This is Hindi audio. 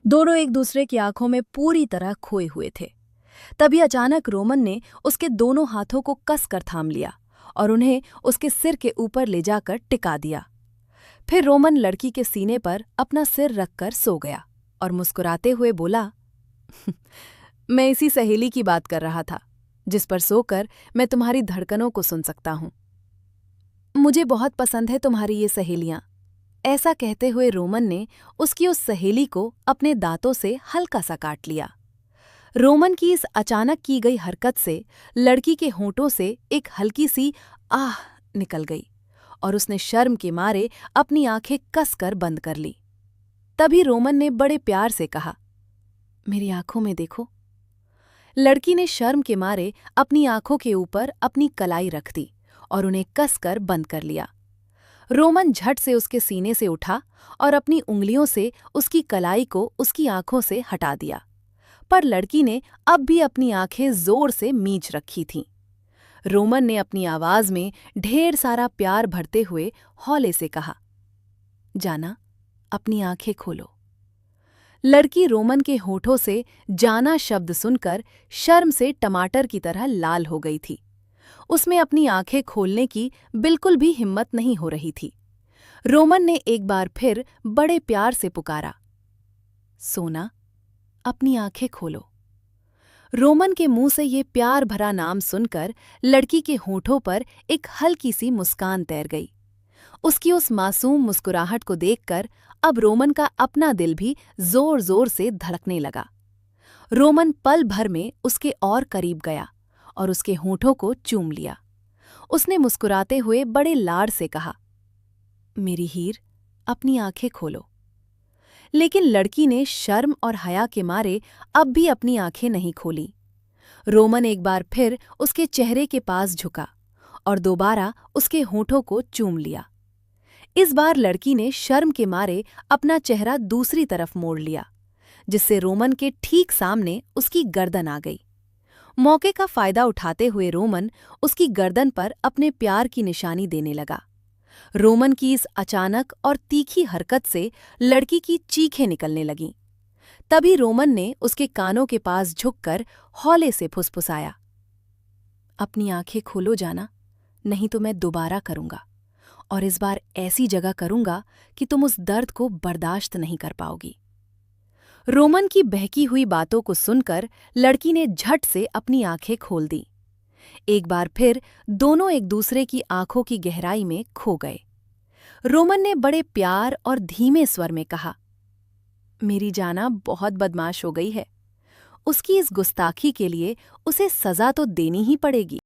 दोनों एक दूसरे की आंखों में पूरी तरह खोए हुए थे। तभी अचानक रोमन ने उसके दोनों हाथों को कसकर थाम लिया और उन्हें उसके सिर के ऊपर ले जाकर टिका दिया। फिर रोमन लड़की के सीने पर अपना सिर रखकर सो गया और मुस्कुराते हुए बोला, मैं इसी सहेली की बात कर रहा था जिस पर सोकर मैं तुम्हारी धड़कनों को सुन सकता हूं। मुझे बहुत पसंद है तुम्हारी ये सहेलियां। ऐसा कहते हुए रोमन ने उसकी उस सहेली को अपने दांतों से हल्का सा काट लिया। रोमन की इस अचानक की गई हरकत से लड़की के होंठों से एक हल्की सी आह निकल गई और उसने शर्म के मारे अपनी आंखें कसकर बंद कर ली। तभी रोमन ने बड़े प्यार से कहा, मेरी आंखों में देखो। लड़की ने शर्म के मारे अपनी आंखों के ऊपर अपनी कलाई रख दी और उन्हें कसकर बंद कर लिया। रोमन झट से उसके सीने से उठा और अपनी उंगलियों से उसकी कलाई को उसकी आंखों से हटा दिया, पर लड़की ने अब भी अपनी आंखें जोर से मींच रखी थीं। रोमन ने अपनी आवाज में ढेर सारा प्यार भरते हुए हौले से कहा, जाना, अपनी आंखें खोलो। लड़की रोमन के होठों से जाना शब्द सुनकर शर्म से टमाटर की तरह लाल हो गई थी। उसमें अपनी आंखें खोलने की बिल्कुल भी हिम्मत नहीं हो रही थी। रोमन ने एक बार फिर बड़े प्यार से पुकारा, सोना, अपनी आंखें खोलो। रोमन के मुंह से ये प्यार भरा नाम सुनकर लड़की के होठों पर एक हल्की सी मुस्कान तैर गई। उसकी उस मासूम मुस्कुराहट को देखकर अब रोमन का अपना दिल भी जोर जोर से धड़कने लगा। रोमन पल भर में उसके और करीब गया और उसके होठों को चूम लिया। उसने मुस्कुराते हुए बड़े लाड से कहा, मेरी हीर, अपनी आंखें खोलो। लेकिन लड़की ने शर्म और हया के मारे अब भी अपनी आंखें नहीं खोली। रोमन एक बार फिर उसके चेहरे के पास झुका और दोबारा उसके होठों को चूम लिया। इस बार लड़की ने शर्म के मारे अपना चेहरा दूसरी तरफ मोड़ लिया, जिससे रोमन के ठीक सामने उसकी गर्दन आ गई। मौके का फायदा उठाते हुए रोमन उसकी गर्दन पर अपने प्यार की निशानी देने लगा। रोमन की इस अचानक और तीखी हरकत से लड़की की चीखें निकलने लगीं। तभी रोमन ने उसके कानों के पास झुककर हौले से फुसफुसाया, अपनी आंखें खोलो जाना, नहीं तो मैं दोबारा करूंगा, और इस बार ऐसी जगह करूंगा कि तुम उस दर्द को बर्दाश्त नहीं कर पाओगी। रोमन की बहकी हुई बातों को सुनकर लड़की ने झट से अपनी आंखें खोल दी। एक बार फिर दोनों एक दूसरे की आंखों की गहराई में खो गए। रोमन ने बड़े प्यार और धीमे स्वर में कहा, मेरी जाना बहुत बदमाश हो गई है। उसकी इस गुस्ताखी के लिए उसे सजा तो देनी ही पड़ेगी।